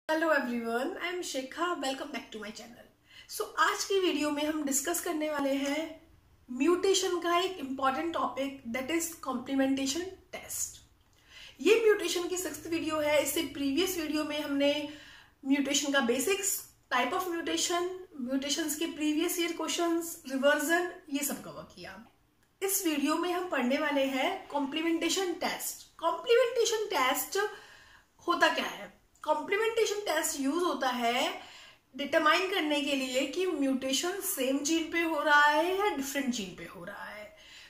Hello everyone, I am Shikha. Welcome back to my channel. So आज की video में हम डिस्कस करने वाले हैं म्यूटेशन का एक important topic, that is complementation test. ये म्यूटेशन की 6th वीडियो है। इससे प्रीवियस वीडियो में हमने म्यूटेशन का basics, type of mutation, mutations के प्रीवियस ईयर क्वेश्चंस, रिवर्जन, ये सब कवर किया। इस वीडियो में हम पढ़ने वाले हैं कॉम्प्लीमेंटेशन टेस्ट। कॉम्प्लीमेंटेशन टेस्ट होता क्या है? कॉम्प्लीमेंटेशन टेस्ट यूज होता है डिटरमाइन करने के लिए कि म्यूटेशन सेम जीन पे हो रहा है या डिफरेंट जीन पे हो रहा है।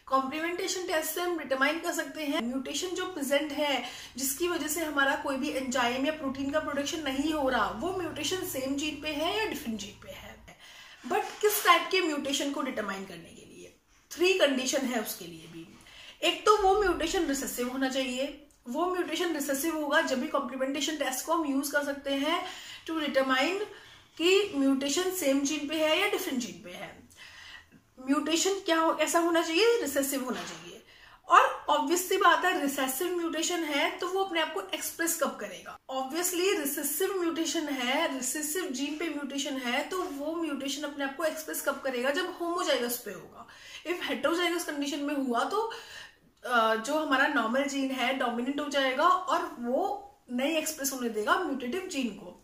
कॉम्प्लीमेंटेशन टेस्ट से हम डिटरमाइन कर सकते हैं म्यूटेशन जो प्रेजेंट है, जिसकी वजह से हमारा कोई भी एंजाइम या प्रोटीन का प्रोडक्शन नहीं हो रहा, वो म्यूटेशन सेम जीन पे है या डिफरेंट जीन पे है। बट किस टाइप के म्यूटेशन को डिटरमाइन करने के लिए 3 कंडीशन है उसके लिए भी। एक तो वो म्यूटेशन रिसेसिव होना चाहिए। वो म्यूटेशन रिसेसिव होगा जब भी कॉम्प्लीमेंटेशन टेस्ट को हम यूज कर सकते हैं टू डिटरमाइन कि म्यूटेशन सेम जीन पे है या डिफरेंट जीन पे है। म्यूटेशन ऐसा होना चाहिए, रिसेसिव होना चाहिए। और ऑब्वियस सी बात है, रिसेसिव म्यूटेशन है तो वो अपने आप को एक्सप्रेस कब करेगा? ऑब्वियसली रिसेसिव म्यूटेशन है, रिसेसिव जीन पे म्यूटेशन है, तो वो म्यूटेशन अपने आप को एक्सप्रेस कब करेगा? जब होमोजाइगस पे होगा। इफ हेटेरोजाइगस कंडीशन में हुआ तो जो हमारा नॉर्मल जीन है डोमिनेंट हो जाएगा और वो नहीं एक्सप्रेस होने देगा म्यूटेटिव जीन को।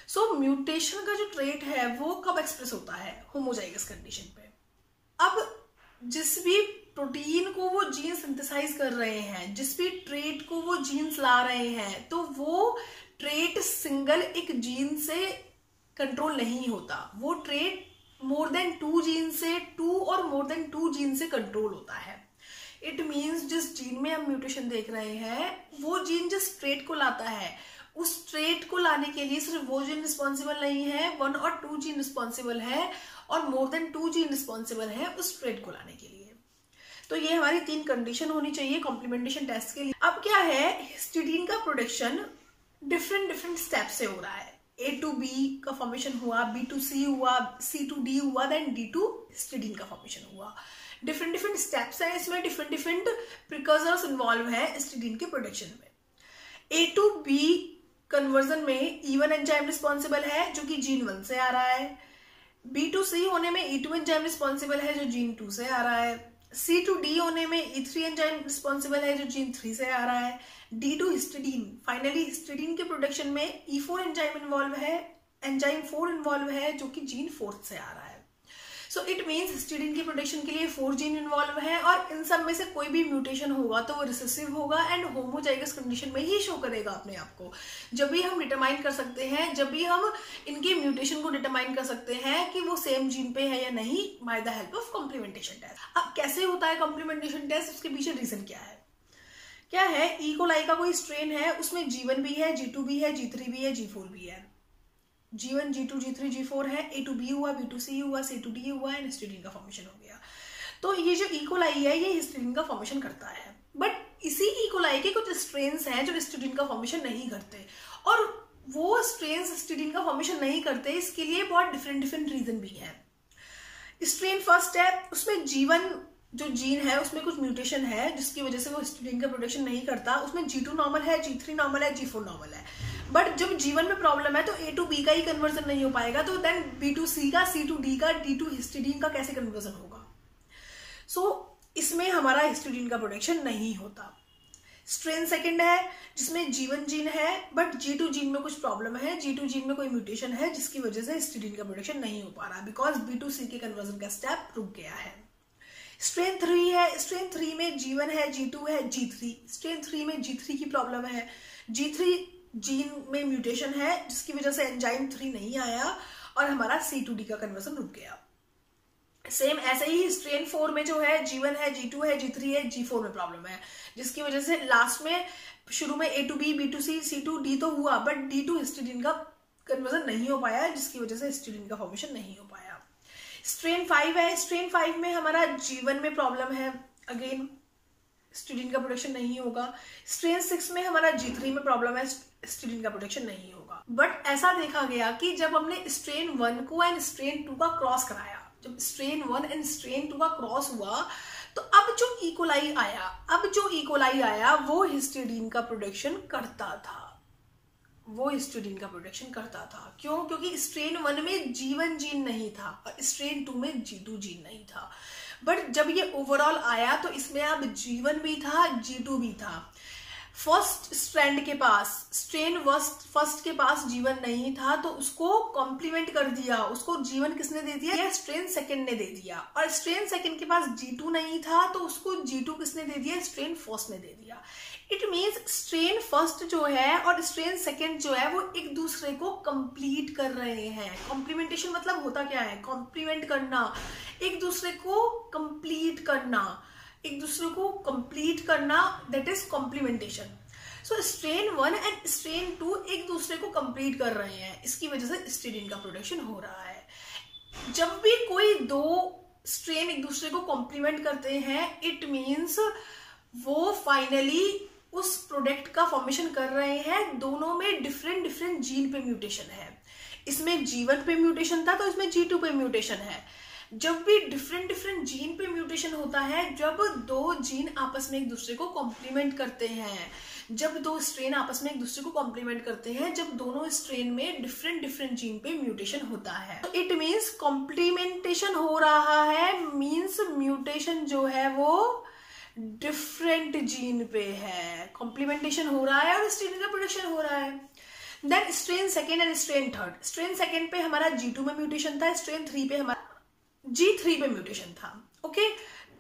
सो म्यूटेशन का जो ट्रेट है वो कब एक्सप्रेस होता है? होमोजाइगस कंडीशन पे। अब जिस भी प्रोटीन को वो जीन सिंथेसाइज कर रहे हैं, जिस भी ट्रेट को वो जीन्स ला रहे हैं, तो वो ट्रेट सिंगल एक जीन से कंट्रोल नहीं होता। वो ट्रेट मोर देन 2 जीन से, 2 और मोर देन 2 जीन से कंट्रोल होता है। इट मीन्स जिस जीन में हम म्यूटेशन देख रहे हैं, वो जीन जिस ट्रेट को लाता है, उस ट्रेट को लाने के लिए सिर्फ वो जीन रिस्पॉन्सिबल नहीं है, 1 और 2 जीन रिस्पॉन्सिबल है, और मोर देन 2 जीन रिस्पॉन्सिबल है उस ट्रेट को लाने के लिए। तो ये हमारी 3 कंडीशन होनी चाहिए कॉम्प्लीमेंटेशन टेस्ट के लिए। अब क्या है, हिस्टिडीन का प्रोडक्शन डिफरेंट स्टेप से हो रहा है। A to B का फॉर्मेशन हुआ, B to C हुआ, C to D हुआ, देन D to हिस्टिडीन का फॉर्मेशन हुआ। डिफरेंट स्टेप्स हैं इसमें, डिफरेंट प्रिकर्सर्स इन्वॉल्व है हिस्टिडीन के प्रोडक्शन में। A to B कन्वर्जन में E1 एंजाइम रिस्पॉन्सिबल है जो कि जीन 1 से आ रहा है। B to C होने में E2 एंजाइम रिस्पॉन्सिबल है जो जीन 2 से आ रहा है। C to D होने में E3 एंजाइम रिस्पॉन्सिबल है जो जीन 3 से आ रहा है। D to histidine, finally histidine के प्रोडक्शन में E4 एंजाइम इन्वॉल्व है, एंजाइम 4 इन्वॉल्व है जो कि जीन 4 से आ रहा है। सो इट मीन्स हिस्टिडीन की प्रोडक्शन के लिए 4 जीन इन्वॉल्व है, और इन सब में से कोई भी म्यूटेशन होगा तो वो रिसेसिव होगा एंड होमोजाइगस कंडीशन में ही शो करेगा अपने आप को। जब भी हम डिटरमाइन कर सकते हैं, जब भी हम इनके म्यूटेशन को डिटरमाइन कर सकते हैं कि वो सेम जीन पे है या नहीं, by the help of complementation test. अब कैसे होता है कॉम्प्लीमेंटेशन टेस्ट? उसके पीछे रीजन क्या है? ई कोलाई का कोई स्ट्रेन है, उसमें G1 भी है, G2 भी है, G3 भी है, G4 भी है। G1, G2, G3, G4 है, A to B हुआ, B to C हुआ, C to D हुआ, एंड हिस्टिडीन का फॉर्मेशन हो गया। तो ये जो ई कोलाई है, ये हिस्टिडीन का फॉर्मेशन करता है। बट इसी ई कोलाई के कुछ स्ट्रेन्स हैं जो हिस्टिडीन का फॉर्मेशन नहीं करते, और वो स्ट्रेन्स हिस्टिडीन का फॉर्मेशन नहीं करते, इसके लिए बहुत डिफरेंट रीजन भी है। स्ट्रेन फर्स्ट है, उसमें G1 जो जीन है उसमें कुछ म्यूटेशन है जिसकी वजह से वो हिस्टिडीन का प्रोडक्शन नहीं करता। उसमें G2 नॉर्मल है, G3 नॉर्मल है, G4 नॉर्मल है। बट जब G1 में प्रॉब्लम है तो A to B का ही कन्वर्जन नहीं हो पाएगा, तो देन B to C का, C to D का, D to हिस्टिडीन का कैसे कन्वर्जन होगा? सो इसमें हमारा हिस्टिडीन का प्रोडक्शन नहीं होता। स्ट्रेन सेकंड है, जिसमें G1 जीन है बट G2 जीन में कुछ प्रॉब्लम है, G2 जीन में कोई म्यूटेशन है जिसकी वजह से हिस्टिडीन का प्रोडक्शन नहीं हो पा रहा, बिकॉज B to C के कन्वर्जन का स्टेप रुक गया है। स्ट्रेन 3 है, स्ट्रेन 3 में G1 है, G2 है, G3। स्ट्रेन 3 में G3 की प्रॉब्लम है, G3 जीन में म्यूटेशन है जिसकी वजह से एंजाइम 3 नहीं आया और हमारा C to D का कन्वर्जन रुक गया। सेम ऐसे ही स्ट्रेन 4 में जो है G1 है, G2 है, G3 है, G4 में प्रॉब्लम है, जिसकी वजह से लास्ट में शुरू में A to B, B to C, C to D तो हुआ, बट D to हिस्टिडीन का कन्वर्जन नहीं हो पाया, जिसकी वजह से हिस्टिडीन का फॉर्मेशन नहीं हो पाया। स्ट्रेन 5 है, स्ट्रेन 5 में हमारा G1 में प्रॉब्लम है, अगेन हिस्टिडीन का प्रोडक्शन नहीं होगा। स्ट्रेन 6 में हमारा G3 में प्रॉब्लम है, हिस्टिडीन का प्रोडक्शन नहीं होगा। बट ऐसा देखा गया कि जब हमने स्ट्रेन 1 को एंड स्ट्रेन 2 का क्रॉस कराया, जब स्ट्रेन 1 एंड स्ट्रेन 2 का क्रॉस हुआ, तो अब जो ई कोलाई आया वो हिस्टिडीन का प्रोडक्शन करता था। वो हिस्टीडीन का प्रोडक्शन करता था। क्यों? क्योंकि स्ट्रेन 1 में G1 जीन नहीं था और स्ट्रेन 2 में G2 जीन नहीं था। बट जब ये ओवरऑल आया तो इसमें अब G1 भी था, G2 भी था। फर्स्ट स्ट्रैंड के पास, स्ट्रेन फर्स्ट के पास G1 नहीं था तो उसको कॉम्प्लीमेंट कर दिया, उसको G1 किसने दे दिया? या स्ट्रेन सेकंड ने दे दिया। और स्ट्रेन सेकंड के पास G2 नहीं था तो उसको G2 किसने दे दिया? स्ट्रेन फर्स्ट ने दे दिया। इट मीन्स स्ट्रेन फर्स्ट जो है और स्ट्रेन सेकंड जो है वो एक दूसरे को कंप्लीट कर रहे हैं। कॉम्प्लीमेंटेशन मतलब होता क्या है? कॉम्प्लीमेंट करना, एक दूसरे को कंप्लीट करना, एक दूसरे को कंप्लीट करना, that is complementation. So strain 1 and strain 2 एक दूसरे को कंप्लीट कर रहे हैं, इसकी वजह से हिस्टीडीन का प्रोडक्शन हो रहा है। जब भी कोई दो स्ट्रेन एक दूसरे को कॉम्प्लीमेंट करते हैं, इट मीन्स वो फाइनली उस प्रोडक्ट का फॉर्मेशन कर रहे हैं। दोनों में डिफरेंट जीन पे म्यूटेशन है। इसमें G1 पे म्यूटेशन था तो इसमें G2 पे म्यूटेशन है। जब भी डिफरेंट जीन पे म्यूटेशन होता है, जब दो जीन आपस में एक दूसरे को कॉम्प्लीमेंट करते हैं, जब दो स्ट्रेन आपस में एक दूसरे को कॉम्प्लीमेंट करते हैं, जब दोनों स्ट्रेन में डिफरेंट जीन पे म्यूटेशन होता है, तो इट मीन्स कॉम्प्लीमेंटेशन हो रहा है। मीन्स म्यूटेशन जो है वो डिफरेंट जीन पे है, कॉम्प्लीमेंटेशन हो रहा है और स्ट्रेन का प्रोडक्शन हो रहा है। Then strain second and strain third. Strain second पे हमारा G2 में म्यूटेशन था, स्ट्रेन 3 पे हमारा G3 पे म्यूटेशन था। ओके,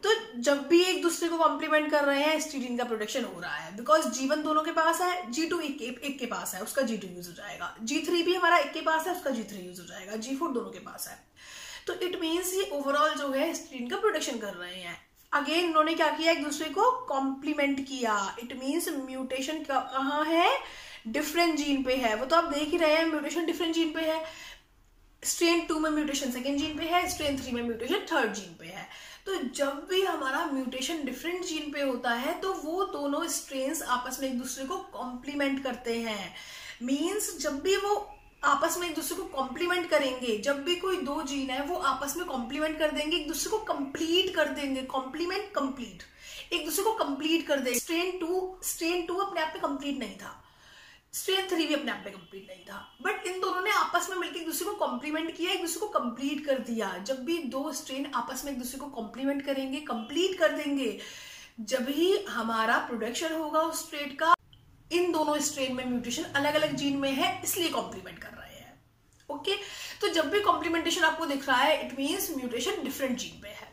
तो जब भी एक दूसरे को कॉम्प्लीमेंट कर रहे हैं, हिस्टीडीन का प्रोडक्शन हो रहा है। बिकॉज G1 दोनों के पास है, G2 एक के पास है, उसका G2 यूज हो जाएगा। G3 भी हमारा एक के पास है, उसका G3 यूज हो जाएगा। G4 दोनों के पास है। तो इट मीन्स ये ओवरऑल जो है हिस्टीडीन का प्रोडक्शन कर रहे हैं। अगेन उन्होंने क्या किया? एक दूसरे को कॉम्प्लीमेंट किया। इट मीन्स म्यूटेशन कहाँ है? डिफरेंट जीन पे है। वो तो आप देख ही रहे हैं, म्यूटेशन डिफरेंट जीन पे है। स्ट्रेन 2 में म्यूटेशन सेकेंड जीन पे है, स्ट्रेन 3 में म्यूटेशन थर्ड जीन पे है। तो जब भी हमारा म्यूटेशन डिफरेंट जीन पे होता है तो वो दोनों स्ट्रेन्स आपस में एक दूसरे को कॉम्प्लीमेंट करते हैं। मीन्स जब भी वो आपस में एक दूसरे को कॉम्प्लीमेंट करेंगे, जब भी कोई दो जीन है वो आपस में कॉम्प्लीमेंट कर देंगे, एक दूसरे को कंप्लीट कर देंगे। कॉम्प्लीमेंट कंप्लीट, एक दूसरे को कंप्लीट कर देंगे। स्ट्रेन 2 अपने आप में कंप्लीट नहीं था, स्ट्रेन 3 भी अपने आप में कंप्लीट नहीं था, बट इन दोनों ने आपस में मिलकर एक दूसरे को कॉम्प्लीमेंट किया, एक दूसरे को कंप्लीट कर दिया। जब भी दो स्ट्रेन आपस में एक दूसरे को कॉम्प्लीमेंट करेंगे, कंप्लीट कर देंगे, जब ही हमारा प्रोडक्शन होगा उस ट्रेट का। इन दोनों स्ट्रेन में म्यूटेशन अलग अलग जीन में है, इसलिए कॉम्प्लीमेंट कर रहे हैं। ओके, तो जब भी कॉम्प्लीमेंटेशन आपको दिख रहा है, it means mutation different gene पे है।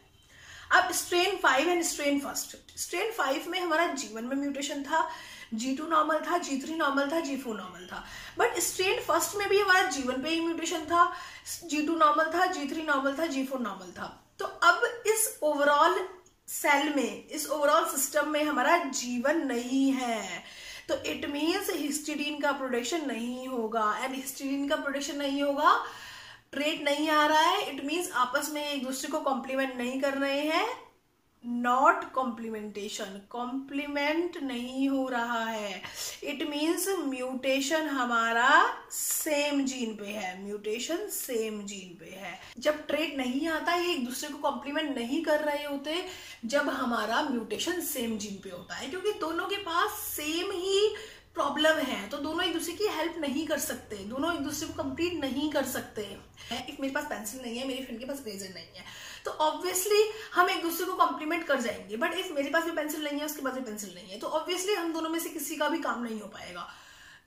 अब strain 5 and strain first. Strain 5 में हमारा G1 में म्यूटेशन था, G2 नॉर्मल था, G3 नॉर्मल था, G4 नॉर्मल था। बट स्ट्रेन फर्स्ट में भी हमारा G1 पे ही म्यूटेशन था, G2 नॉर्मल था, G3 नॉर्मल था, G4 नॉर्मल था। तो अब इस ओवरऑल सेल में, इस ओवरऑल सिस्टम में हमारा G1 नहीं है, तो इट मीन्स हिस्टीडीन का प्रोडक्शन नहीं होगा। एंड हिस्टीडीन का प्रोडक्शन नहीं होगा, ट्रेट नहीं आ रहा है, इट मीन्स आपस में एक दूसरे को कॉम्प्लीमेंट नहीं कर रहे हैं। नॉट कॉम्प्लीमेंटेशन, कॉम्प्लीमेंट नहीं हो रहा है। इट मीन्स म्यूटेशन हमारा सेम जीन पे है, म्यूटेशन सेम जीन पे है। जब ट्रेट नहीं आता, ये एक दूसरे को कॉम्प्लीमेंट नहीं कर रहे होते, जब हमारा म्यूटेशन सेम जीन पे होता है, क्योंकि दोनों के पास सेम ही प्रॉब्लम है, तो दोनों एक दूसरे की हेल्प नहीं कर सकते, दोनों एक दूसरे को कंप्लीट नहीं कर सकते। इफ मेरे पास पेंसिल नहीं है, मेरी फ्रेंड के पास इरेजर नहीं है, तो ऑब्वियसली हम एक दूसरे को कॉम्प्लीमेंट कर जाएंगे। बट इफ मेरे पास भी पेंसिल नहीं है, उसके पास भी पेंसिल नहीं है, तो ऑब्वियसली हम दोनों में से किसी का भी काम नहीं हो पाएगा,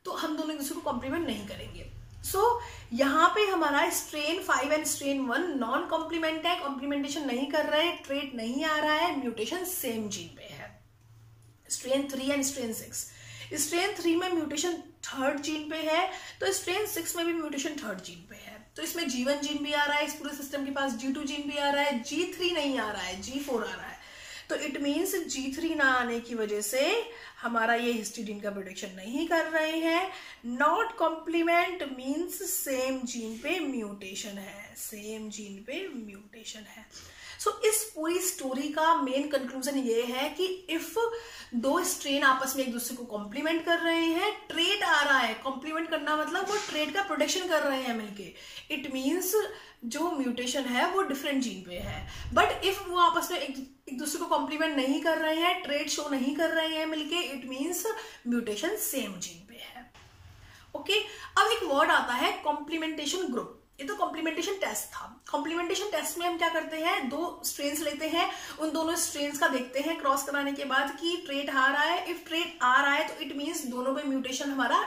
तो हम दोनों एक दूसरे को कॉम्प्लीमेंट नहीं करेंगे। सो यहाँ पे हमारा strain 5 and strain 1 non complement है, कॉम्प्लीमेंटेशन नहीं कर रहे, ट्रेट नहीं आ रहा है, म्यूटेशन सेम जीन पे है। स्ट्रेन 3 एंड स्ट्रेन 6, स्ट्रेन 3 में म्यूटेशन थर्ड जीन पे है, तो स्ट्रेन 6 में भी म्यूटेशन थर्ड जीन पे है। तो इसमें G1 जीन भी आ रहा है, इस पूरे सिस्टम के पास G2 जीन भी आ रहा है, G3 नहीं आ रहा है, G4 आ रहा है। तो इट मीन्स G3 ना आने की वजह से हमारा ये हिस्टीडीन का प्रोडक्शन नहीं कर रहे हैं। Not complement means same gene पे म्यूटेशन है, सेम जीन पे म्यूटेशन है। सो इस पूरी स्टोरी का मेन कंक्लूजन ये है कि इफ दो स्ट्रेन आपस में एक दूसरे को कॉम्प्लीमेंट कर रहे हैं, ट्रेट आ रहा है, कॉम्प्लीमेंट करना मतलब वो ट्रेट का प्रोडक्शन कर रहे हैं मिलके, इट मीन्स जो म्यूटेशन है वो डिफरेंट जीन पे है। बट इफ वो आपस में एक दूसरे को कॉम्प्लीमेंट नहीं कर रहे हैं, ट्रेट शो नहीं कर रहे हैं मिलके, it means mutation same gene पे है। ओके, अब एक वर्ड आता है कॉम्प्लीमेंटेशन ग्रुप। ये तो कॉम्प्लीमेंटेशन टेस्ट था। कॉम्प्लीमेंटेशन टेस्ट में हम क्या करते हैं, दो स्ट्रेन्स लेते हैं, उन दोनों स्ट्रेन्स का देखते हैं क्रॉस कराने के बाद कि ट्रेट आ रहा है। इफ ट्रेट आ रहा है तो इट मीन्स दोनों में म्यूटेशन हमारा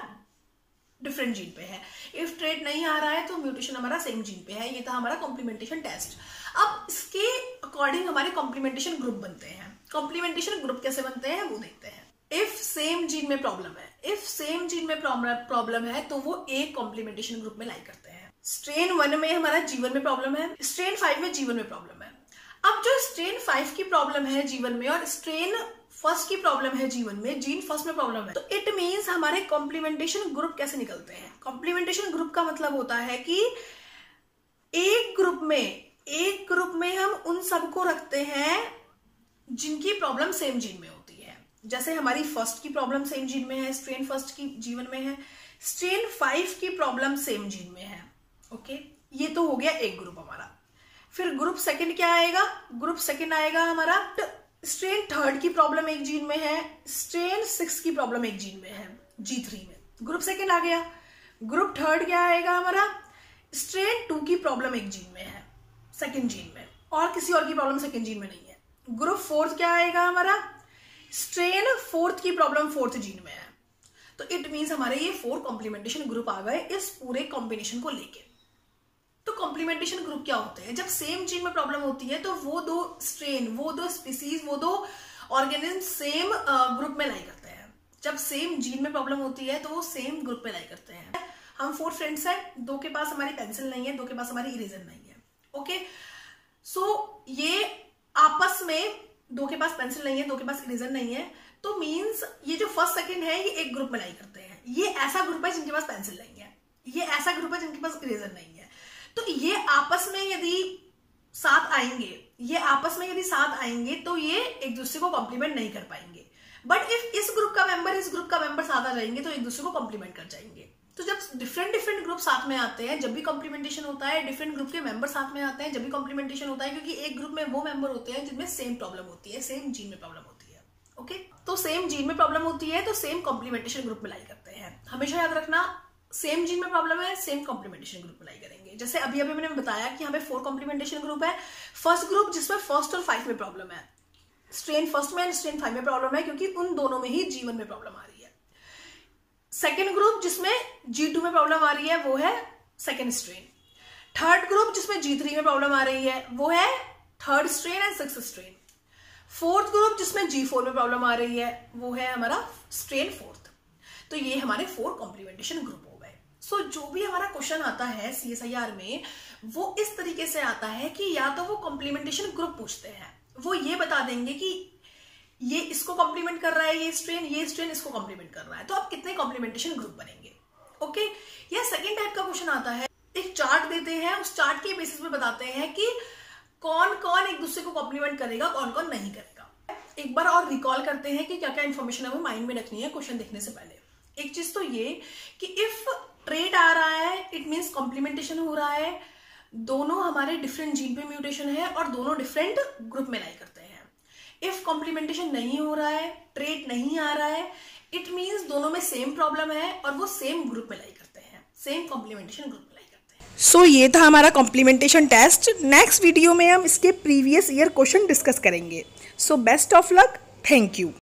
डिफरेंट जीन पे है। इफ ट्रेट नहीं आ रहा है तो म्यूटेशन हमारा सेम जीन पे है। ये था हमारा कॉम्प्लीमेंटेशन टेस्ट। अब इसके अकॉर्डिंग हमारे कॉम्प्लीमेंटेशन ग्रुप बनते हैं। कॉम्प्लीमेंटेशन ग्रुप कैसे बनते हैं वो देखते हैं। इफ सेम जीन में प्रॉब्लम है, इफ सेम जीन में प्रॉब्लम है तो वो एक कॉम्प्लीमेंटेशन ग्रुप में लाई करते हैं। स्ट्रेन 1 में हमारा जीवन में प्रॉब्लम है, स्ट्रेन 5 में जीवन में प्रॉब्लम है। अब जो स्ट्रेन 5 की प्रॉब्लम है जीवन में और स्ट्रेन 1 की प्रॉब्लम है जीवन में, जीन 1 में प्रॉब्लम है, तो इट मीन्स हमारे कॉम्प्लीमेंटेशन ग्रुप कैसे निकलते हैं। कॉम्प्लीमेंटेशन ग्रुप का मतलब होता है कि एक ग्रुप में हम उन सबको रखते हैं जिनकी प्रॉब्लम सेम जीन में होती है। जैसे हमारी 1 की प्रॉब्लम सेम जीन में है, स्ट्रेन 1 की जीवन में है, स्ट्रेन 5 की प्रॉब्लम सेम जीन में है। ओके, ये तो हो गया एक ग्रुप हमारा। फिर ग्रुप सेकंड क्या आएगा, ग्रुप सेकंड आएगा हमारा स्ट्रेन 3 की प्रॉब्लम एक जीन में है, स्ट्रेन 6 की प्रॉब्लम एक जीन में है, G3 में ग्रुप सेकंड आ गया। ग्रुप 3 क्या आएगा हमारा, स्ट्रेन 2 की प्रॉब्लम एक जीन में है, सेकंड जीन में, और किसी और की प्रॉब्लम सेकंड जीन में नहीं है। ग्रुप 4 क्या आएगा हमारा, स्ट्रेन 4 की प्रॉब्लम 4th जीन में है। तो इट मीन्स हमारे ये 4 कॉम्प्लीमेंटेशन ग्रुप आ गए इस पूरे कॉम्बिनेशन को लेके। तो कॉम्प्लीमेंटेशन ग्रुप क्या होते हैं, जब सेम जीन में प्रॉब्लम होती है तो वो दो स्ट्रेन, वो दो स्पीसीज, वो दो ऑर्गेनिज्म सेम ग्रुप में लाई करते हैं। जब सेम जीन में प्रॉब्लम होती है तो वो सेम ग्रुप में लाई करते हैं। हम 4 फ्रेंड्स हैं, 2 के पास हमारी पेंसिल नहीं है, 2 के पास हमारी इरेजर नहीं है। ओके, सो ये आपस में 2 के पास पेंसिल नहीं है, 2 के पास इरेजर नहीं है, तो मीन्स ये जो 1st सेकंड है ये एक ग्रुप में लाई करते हैं। ये ऐसा ग्रुप है जिनके पास पेंसिल नहीं है, ये ऐसा ग्रुप है जिनके पास इरेजर नहीं है। तो ये आपस में यदि साथ आएंगे तो ये एक दूसरे को कॉम्प्लीमेंट नहीं कर पाएंगे। बट इफ इस ग्रुप का मेंबर साथ आ जाएंगे तो एक दूसरे को कॉम्प्लीमेंट कर जाएंगे। तो जब डिफरेंट ग्रुप साथ में आते हैं, जब भी कॉम्प्लीमेंटेशन होता है, डिफरेंट ग्रुप के मेंबर साथ में आते हैं जब भी कॉम्प्लीमेंटेशन होता है, क्योंकि एक ग्रुप में वो मेंबर होते हैं जिनमें सेम प्रॉब्लम होती है, सेम जीन में प्रॉब्लम होती है। ओके, तो सेम जीन में प्रॉब्लम होती है तो सेम कॉम्प्लीमेंटेशन ग्रुप में लाई करते हैं। हमेशा याद रखना, सेम जीन में प्रॉब्लम है, सेम कॉम्प्लीमेंटेशन ग्रुप में लाई करेंगे। जैसे अभी मैंने बताया कि हमें 4 कॉम्प्लीमेंटेशन ग्रुप है। फर्स्ट ग्रुप जिसमें 1st और 5 में प्रॉब्लम है, स्ट्रेन 1 में एंड स्ट्रेन 5 में प्रॉब्लम है, क्योंकि उन दोनों में ही जीवन में प्रॉब्लम आ रही है। सेकेंड ग्रुप जिसमें G2 में प्रॉब्लम आ रही है वो है सेकेंड स्ट्रेन। थर्ड ग्रुप जिसमें G3 में प्रॉब्लम आ रही है वो है 3rd strain and 6th strain. Fourth group जिसमें G4 में प्रॉब्लम आ रही है वो है हमारा स्ट्रेन 4th। तो ये हमारे 4 कॉम्प्लीमेंटेशन ग्रुप हो गए। सो जो भी हमारा क्वेश्चन आता है CSIR में वो इस तरीके से आता है कि या तो वो कॉम्प्लीमेंटेशन ग्रुप पूछते हैं, वो ये बता देंगे कि ये इसको कॉम्प्लीमेंट कर रहा है, ये स्ट्रेन इसको कॉम्प्लीमेंट कर रहा है, तो अब कितने कॉम्प्लीमेंटेशन ग्रुप बनेंगे। ओके, या सेकेंड टाइप का क्वेश्चन आता है, एक चार्ट देते हैं, उस चार्ट के बेसिस पे बताते हैं कि कौन कौन एक दूसरे को कॉम्प्लीमेंट करेगा, कौन कौन नहीं करेगा। एक बार और रिकॉल करते हैं कि क्या क्या इंफॉर्मेशन हमें माइंड में रखनी है क्वेश्चन देखने से पहले। एक चीज तो ये कि इफ ट्रेट आ रहा है इट मीन्स कॉम्प्लीमेंटेशन हो रहा है, दोनों हमारे डिफरेंट जीन पे म्यूटेशन है और दोनों डिफरेंट ग्रुप में लाई करते हैं। इफ कॉम्प्लीमेंटेशन नहीं हो रहा है, ट्रेट नहीं आ रहा है, इट मीन्स दोनों में सेम प्रॉब्लम है और वो सेम ग्रुप में लाई करते हैं, सेम कॉम्प्लीमेंटेशन ग्रुप में लाई करते हैं। सो ये था हमारा कॉम्प्लीमेंटेशन टेस्ट। नेक्स्ट वीडियो में हम इसके प्रीवियस ईयर क्वेश्चन डिस्कस करेंगे। So best of luck, thank you.